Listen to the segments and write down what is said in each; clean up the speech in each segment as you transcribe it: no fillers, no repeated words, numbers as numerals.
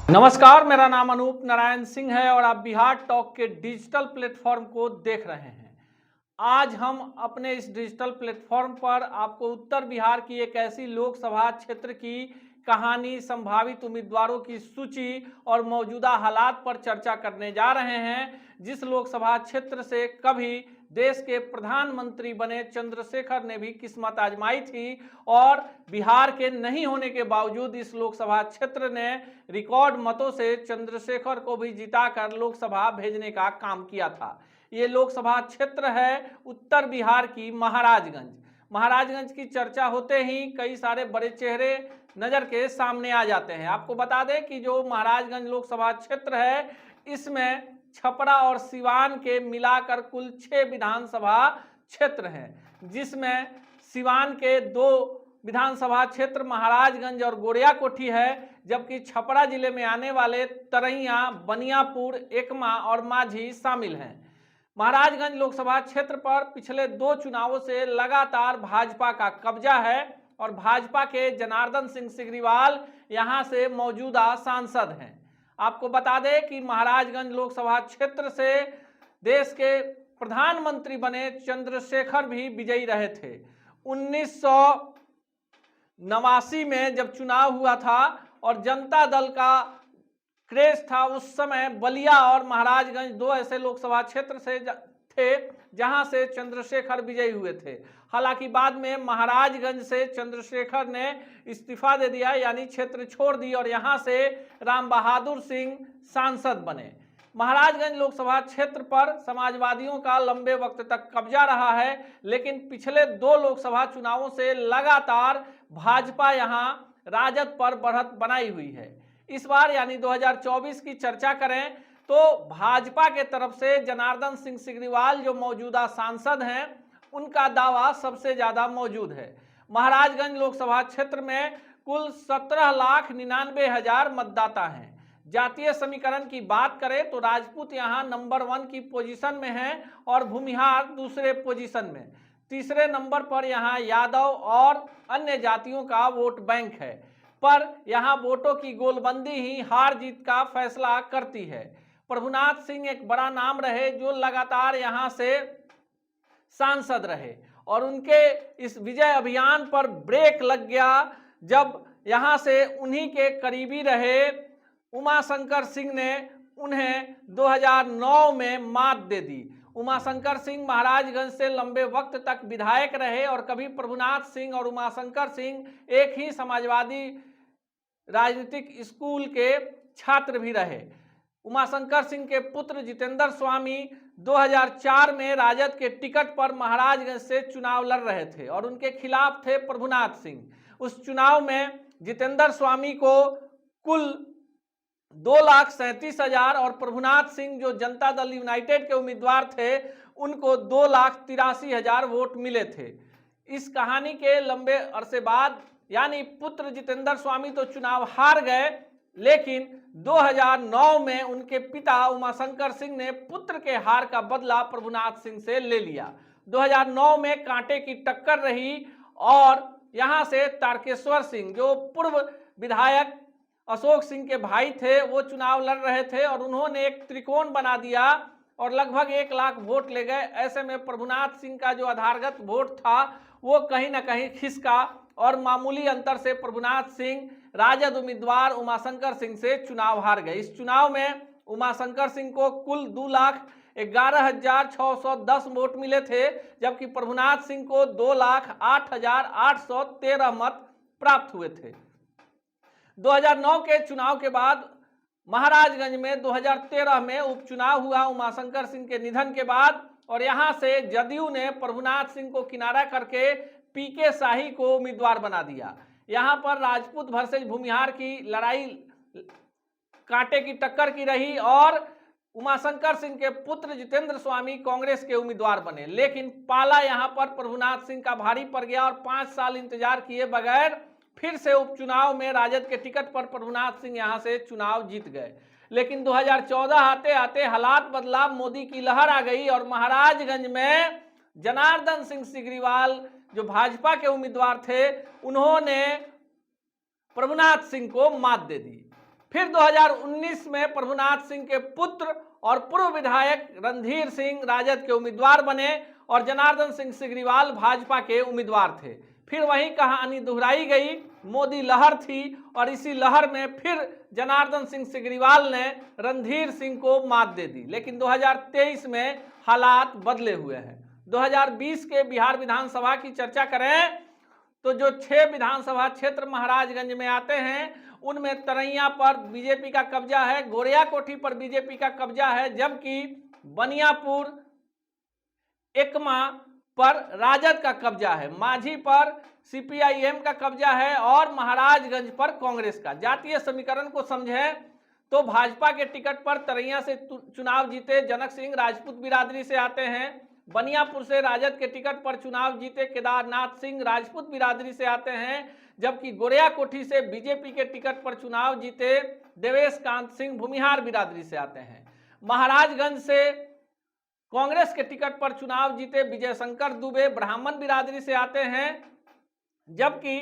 नमस्कार, मेरा नाम अनूप नारायण सिंह है और आप बिहार टॉक के डिजिटल प्लेटफॉर्म को देख रहे हैं। आज हम अपने इस डिजिटल प्लेटफॉर्म पर आपको उत्तर बिहार की एक ऐसी लोकसभा क्षेत्र की कहानी, संभावित उम्मीदवारों की सूची और मौजूदा हालात पर चर्चा करने जा रहे हैं, जिस लोकसभा क्षेत्र से कभी देश के प्रधानमंत्री बने चंद्रशेखर ने भी किस्मत आजमाई थी और बिहार के नहीं होने के बावजूद इस लोकसभा क्षेत्र ने रिकॉर्ड मतों से चंद्रशेखर को भी जिताकर लोकसभा भेजने का काम किया था। ये लोकसभा क्षेत्र है उत्तर बिहार की महाराजगंज। महाराजगंज की चर्चा होते ही कई सारे बड़े चेहरे नजर के सामने आ जाते हैं। आपको बता दें कि जो महाराजगंज लोकसभा क्षेत्र है, इसमें छपरा और सिवान के मिलाकर कुल 6 विधानसभा क्षेत्र हैं, जिसमें सिवान के 2 विधानसभा क्षेत्र महाराजगंज और गोरियाकोठी है, जबकि छपरा जिले में आने वाले तरैया, बनियापुर, एकमा और माझी शामिल हैं। महाराजगंज लोकसभा क्षेत्र पर पिछले 2 चुनावों से लगातार भाजपा का कब्जा है और भाजपा के जनार्दन सिंह सिग्रीवाल यहां से मौजूदा सांसद हैं। आपको बता दें कि महाराजगंज लोकसभा क्षेत्र से देश के प्रधानमंत्री बने चंद्रशेखर भी विजयी रहे थे। 1989 में जब चुनाव हुआ था और जनता दल का क्रेज था, उस समय बलिया और महाराजगंज 2 ऐसे लोकसभा क्षेत्र से थे जहां से चंद्रशेखर विजयी हुए थे। हालांकि बाद में महाराजगंज से चंद्रशेखर ने इस्तीफा दे दिया, यानी क्षेत्र छोड़ दी और यहां से राम बहादुर सिंह सांसद बने। महाराजगंज लोकसभा क्षेत्र पर समाजवादियों का लंबे वक्त तक कब्जा रहा है, लेकिन पिछले 2 लोकसभा चुनावों से लगातार भाजपा यहां राजद पर बढ़त बनाई हुई है। इस बार यानी 2024 की चर्चा करें तो भाजपा के तरफ से जनार्दन सिंह सिग्रीवाल जो मौजूदा सांसद हैं, उनका दावा सबसे ज्यादा मौजूद है। महाराजगंज लोकसभा क्षेत्र में कुल 17,99,000 मतदाता हैं। जातीय समीकरण की बात करें तो राजपूत यहां नंबर 1 की पोजीशन में हैं और भूमिहार दूसरे पोजीशन में। तीसरे नंबर पर यहां यादव और अन्य जातियों का वोट बैंक है, पर यहां वोटों की गोलबंदी ही हार जीत का फैसला करती है। प्रभुनाथ सिंह एक बड़ा नाम रहे जो लगातार यहां से सांसद रहे और उनके इस विजय अभियान पर ब्रेक लग गया जब यहां से उन्हीं के करीबी रहे उमाशंकर सिंह ने उन्हें 2009 में मात दे दी। उमाशंकर सिंह महाराजगंज से लंबे वक्त तक विधायक रहे और कभी प्रभुनाथ सिंह और उमाशंकर सिंह एक ही समाजवादी राजनीतिक स्कूल के छात्र भी रहे। उमाशंकर सिंह के पुत्र जितेंद्र स्वामी 2004 में राजद के टिकट पर महाराजगंज से चुनाव लड़ रहे थे और उनके खिलाफ थे प्रभुनाथ सिंह। उस चुनाव में जितेंद्र स्वामी को कुल 2,37,000 और प्रभुनाथ सिंह जो जनता दल यूनाइटेड के उम्मीदवार थे, उनको 2,83,000 वोट मिले थे। इस कहानी के लंबे अरसे बाद यानी पुत्र जितेंद्र स्वामी तो चुनाव हार गए, लेकिन 2009 में उनके पिता उमाशंकर सिंह ने पुत्र के हार का बदला प्रभुनाथ सिंह से ले लिया। 2009 में कांटे की टक्कर रही और यहां से तारकेश्वर सिंह जो पूर्व विधायक अशोक सिंह के भाई थे, वो चुनाव लड़ रहे थे और उन्होंने एक त्रिकोण बना दिया और लगभग 1 लाख वोट ले गए। ऐसे में प्रभुनाथ सिंह का जो आधारगत वोट था वो कहीं ना कहीं खिसका और मामूली अंतर से प्रभुनाथ सिंह राजद उम्मीदवार उमाशंकर सिंह से चुनाव हार गए। इस चुनाव में उमाशंकर सिंह को कुल 2,11,610 वोट मिले थे, जबकि प्रभुनाथ सिंह को 2,08,813 मत प्राप्त हुए थे। 2009 के चुनाव के बाद महाराजगंज में 2013 में उपचुनाव हुआ उमाशंकर सिंह के निधन के बाद और यहां से जदयू ने प्रभुनाथ सिंह को किनारा करके पीके शाही को उम्मीदवार बना दिया। यहां पर राजपूत वर्सेस भूमिहार की लड़ाई कांटे की टक्कर की रही और उमाशंकर सिंह के पुत्र जितेंद्र स्वामी कांग्रेस के उम्मीदवार बने, लेकिन पाला यहां पर प्रभुनाथ सिंह का भारी पड़ गया और 5 साल इंतजार किए बगैर फिर से उपचुनाव में राजद के टिकट पर प्रभुनाथ सिंह यहां से चुनाव जीत गए। लेकिन 2014 आते आते हालात बदला, मोदी की लहर आ गई और महाराजगंज में जनार्दन सिंह सिग्रीवाल जो भाजपा के उम्मीदवार थे, उन्होंने प्रभुनाथ सिंह को मात दे दी। फिर 2019 में प्रभुनाथ सिंह के पुत्र और पूर्व विधायक रणधीर सिंह राजद के उम्मीदवार बने और जनार्दन सिंह सिग्रीवाल भाजपा के उम्मीदवार थे। फिर वही कहानी दोहराई गई, मोदी लहर थी और इसी लहर में फिर जनार्दन सिंह सिग्रीवाल ने रणधीर सिंह को मात दे दी। लेकिन 2023 में हालात बदले हुए हैं। 2020 के बिहार विधानसभा की चर्चा करें तो जो 6 विधानसभा क्षेत्र महाराजगंज में आते हैं उनमें तरैया पर बीजेपी का कब्जा है, गोरियाकोठी पर बीजेपी का कब्जा है, जबकि बनियापुर, एकमा पर राजद का कब्जा है, माझी पर सीपीआईएम का कब्जा है और महाराजगंज पर कांग्रेस का। जातीय समीकरण को समझें तो भाजपा के टिकट पर तरैया से चुनाव जीते जनक सिंह राजपूत बिरादरी से आते हैं, बनियापुर से राजद के टिकट पर चुनाव जीते केदारनाथ सिंह राजपूत बिरादरी से आते हैं, जबकि गोरियाकोठी से बीजेपी के टिकट पर चुनाव जीते देवेश कांत सिंह भूमिहार बिरादरी से आते हैं। महाराजगंज से कांग्रेस के टिकट पर चुनाव जीते विजय शंकर दुबे ब्राह्मण बिरादरी से आते हैं, जबकि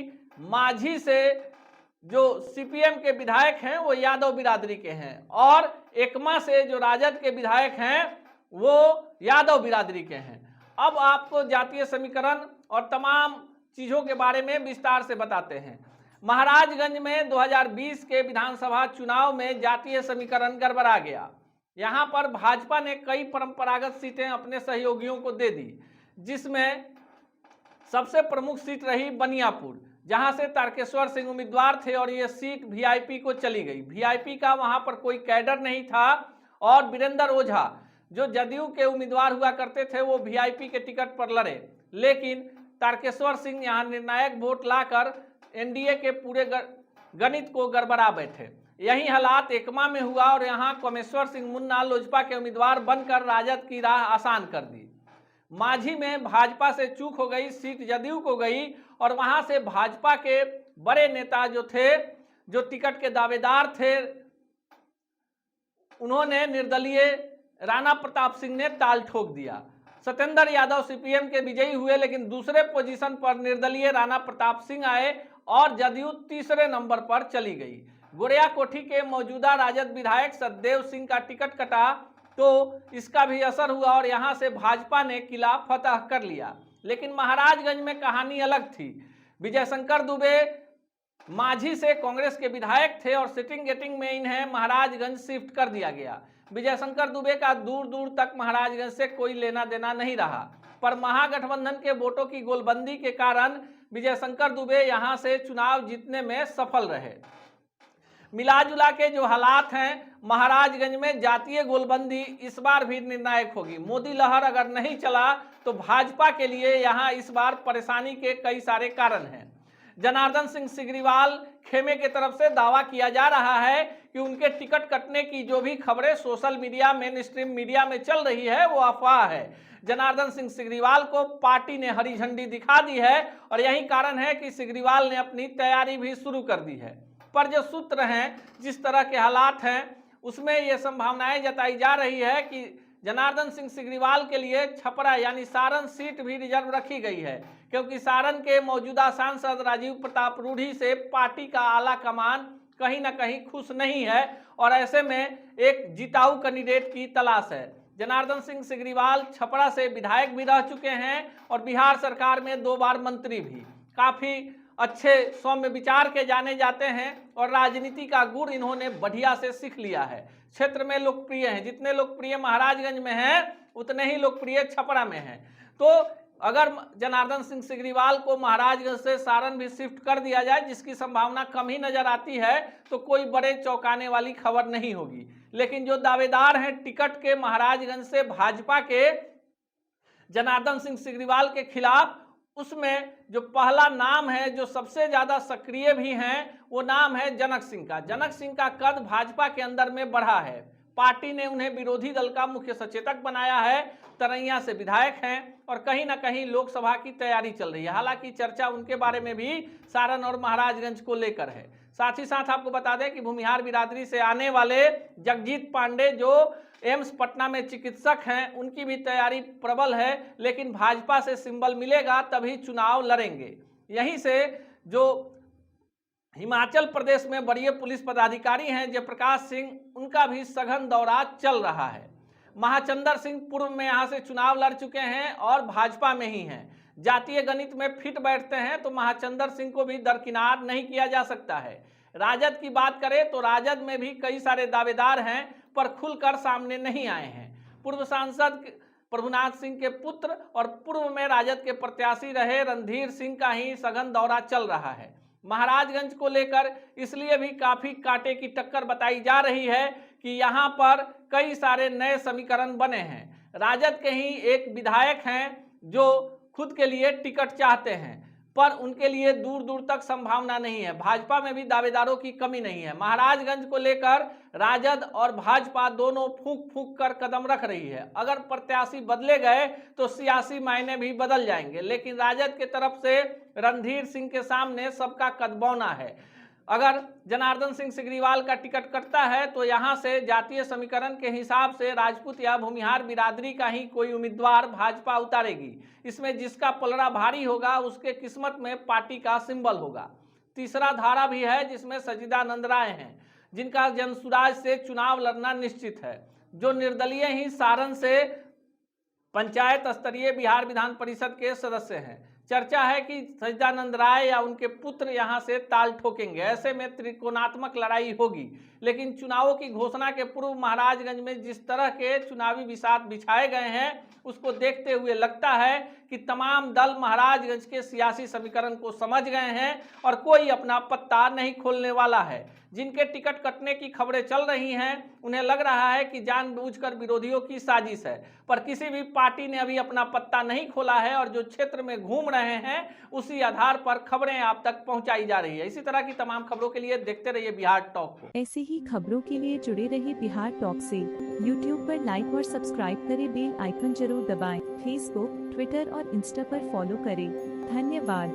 माझी से जो सीपीएम के विधायक हैं वो यादव बिरादरी के हैं और एकमा से जो राजद के विधायक हैं वो यादव बिरादरी के हैं। अब आपको जातीय समीकरण और तमाम चीजों के बारे में विस्तार से बताते हैं। महाराजगंज में 2020 के विधानसभा चुनाव में जातीय समीकरण गड़बड़ा गया। यहां पर भाजपा ने कई परंपरागत सीटें अपने सहयोगियों को दे दी, जिसमें सबसे प्रमुख सीट रही बनियापुर, जहां से तारकेश्वर सिंह उम्मीदवार थे और ये सीट वीआईपी को चली गई। वीआईपी का वहां पर कोई कैडर नहीं था और वीरेंद्र ओझा जो जदयू के उम्मीदवार हुआ करते थे वो वीआईपी के टिकट पर लड़े, लेकिन तारकेश्वर सिंह यहां निर्णायक वोट लाकर एनडीए के पूरे गणित को गड़बड़ा बैठे। यही हालात एकमा में हुआ और यहां कमेश्वर सिंह मुन्ना लोजपा के उम्मीदवार बनकर राजद की राह आसान कर दी। माझी में भाजपा से चूक हो गई, सीट जदयू को गई और वहां से भाजपा के बड़े नेता जो थे, जो टिकट के दावेदार थे, उन्होंने निर्दलीय राणा प्रताप सिंह ने ताल ठोक दिया। सत्येंद्र यादव सीपीएम के विजयी हुए, लेकिन दूसरे पोजीशन पर निर्दलीय राणा प्रताप सिंह आए और जदयू तीसरे नंबर पर चली गई। गोरियाकोठी के मौजूदा राजद विधायक सतदेव सिंह का टिकट कटा तो इसका भी असर हुआ और यहां से भाजपा ने किला फतह कर लिया। लेकिन महाराजगंज में कहानी अलग थी। विजय शंकर दुबे माझी से कांग्रेस के विधायक थे और सिटिंग गेटिंग में इन्हें महाराजगंज शिफ्ट कर दिया गया। विजय शंकर दुबे का दूर दूर तक महाराजगंज से कोई लेना देना नहीं रहा, पर महागठबंधन के वोटों की गोलबंदी के कारण विजय शंकर दुबे यहां से चुनाव जीतने में सफल रहे। मिलाजुला के जो हालात हैं, महाराजगंज में जातीय गोलबंदी इस बार भी निर्णायक होगी। मोदी लहर अगर नहीं चला तो भाजपा के लिए यहां इस बार परेशानी के कई सारे कारण हैं। जनार्दन सिंह सिग्रीवाल खेमे की तरफ से दावा किया जा रहा है कि उनके टिकट कटने की जो भी खबरें social media, main stream media में चल रही है वो अफवाह है। जनार्दन सिंह सिग्रीवाल को पार्टी ने हरी झंडी दिखा दी है और यही कारण है कि सिग्रीवाल ने अपनी तैयारी भी शुरू कर दी है। पर जो सूत्र हैं, जिस तरह के हालात हैं, उसमें ये संभावनाएं जताई जा रही है कि जनार्दन सिंह सिग्रीवाल के लिए छपरा यानी सारण सीट भी रिजर्व रखी गई है, क्योंकि सारण के मौजूदा सांसद राजीव प्रताप रूढ़ी से पार्टी का आला कमान कहीं ना कहीं खुश नहीं है और ऐसे में एक जिताऊ कैंडिडेट की तलाश है। जनार्दन सिंह सिग्रीवाल छपरा से विधायक भी रह चुके हैं और बिहार सरकार में 2 बार मंत्री भी, काफी अच्छे सौम्य विचार के जाने जाते हैं और राजनीति का गुण इन्होंने बढ़िया से सीख लिया है। क्षेत्र में लोकप्रिय हैं, जितने लोकप्रिय महाराजगंज में हैं उतने ही लोकप्रिय छपरा में हैं। तो अगर जनार्दन सिंह सिग्रीवाल को महाराजगंज से सारण भी शिफ्ट कर दिया जाए, जिसकी संभावना कम ही नजर आती है, तो कोई बड़े चौंकाने वाली खबर नहीं होगी। लेकिन जो दावेदार हैं टिकट के महाराजगंज से भाजपा के जनार्दन सिंह सिग्रीवाल के खिलाफ, उसमें जो पहला नाम है, जो सबसे ज्यादा सक्रिय भी हैं, वो नाम है जनक सिंह का। जनक सिंह का कद भाजपा के अंदर में बढ़ा है। पार्टी ने उन्हें विरोधी दल का मुख्य सचेतक बनाया है, तरैया से विधायक हैं और कहीं ना कहीं लोकसभा की तैयारी चल रही है। हालांकि चर्चा उनके बारे में भी सारण और महाराजगंज को लेकर है। साथ ही साथ आपको बता दें कि भूमिहार बिरादरी से आने वाले जगजीत पांडे जो एम्स पटना में चिकित्सक हैं, उनकी भी तैयारी प्रबल है, लेकिन भाजपा से सिंबल मिलेगा तभी चुनाव लड़ेंगे। यहीं से जो हिमाचल प्रदेश में वरीय पुलिस पदाधिकारी हैं जयप्रकाश सिंह, उनका भी सघन दौरा चल रहा है। महाचंद्र सिंह पूर्व में यहां से चुनाव लड़ चुके हैं और भाजपा में ही हैं। जातीय गणित में फिट बैठते हैं तो महाचंद्र सिंह को भी दरकिनार नहीं किया जा सकता है। राजद की बात करें तो राजद में भी कई सारे दावेदार हैं पर खुलकर सामने नहीं आए हैं। पूर्व सांसद प्रभुनाथ सिंह के पुत्र और पूर्व में राजद के प्रत्याशी रहे रणधीर सिंह का ही सघन दौरा चल रहा है। महाराजगंज को लेकर इसलिए भी काफी कांटे की टक्कर बताई जा रही है कि यहां पर कई सारे नए समीकरण बने हैं। राजद के ही एक विधायक हैं जो खुद के लिए टिकट चाहते हैं पर उनके लिए दूर दूर तक संभावना नहीं है। भाजपा में भी दावेदारों की कमी नहीं है। महाराजगंज को लेकर राजद और भाजपा दोनों फूंक फूंक कर कदम रख रही है। अगर प्रत्याशी बदले गए तो सियासी मायने भी बदल जाएंगे, लेकिन राजद के तरफ से रणधीर सिंह के सामने सबका कदबौना है। अगर जनार्दन सिंह सिग्रीवाल का टिकट कटता है तो यहां से जातीय समीकरण के हिसाब से राजपूत या भूमिहार बिरादरी का ही कोई उम्मीदवार भाजपा उतारेगी। इसमें जिसका पलड़ा भारी होगा उसके किस्मत में पार्टी का सिंबल होगा। तीसरा धारा भी है जिसमें सचिदानंद राय हैं, जिनका जनसुराज से चुनाव लड़ना निश्चित है, जो निर्दलीय ही सारण से पंचायत स्तरीय बिहार विधान परिषद के सदस्य हैं। चर्चा है कि सचिदानंद राय या उनके पुत्र यहां से ताल ठोकेंगे। ऐसे में त्रिकोणात्मक लड़ाई होगी। लेकिन चुनावों की घोषणा के पूर्व महाराजगंज में जिस तरह के चुनावी बिसात बिछाए गए हैं उसको देखते हुए लगता है कि तमाम दल महाराजगंज के सियासी समीकरण को समझ गए हैं और कोई अपना पत्ता नहीं खोलने वाला है। जिनके टिकट कटने की खबरें चल रही हैं उन्हें लग रहा है कि जानबूझकर विरोधियों की साजिश है, पर किसी भी पार्टी ने अभी अपना पत्ता नहीं खोला है और जो क्षेत्र में घूम रहे हैं उसी आधार पर खबरें आप तक पहुंचाई जा रही है। इसी तरह की तमाम खबरों के लिए देखते रहिए बिहार टॉक को। ऐसी ही खबरों के लिए जुड़े रहिए बिहार टॉक से। यूट्यूब पर लाइक और सब्सक्राइब करें, बेल आइकन जरूर दबाएं। फेसबुक, ट्विटर और इंस्टा पर फॉलो करें। धन्यवाद।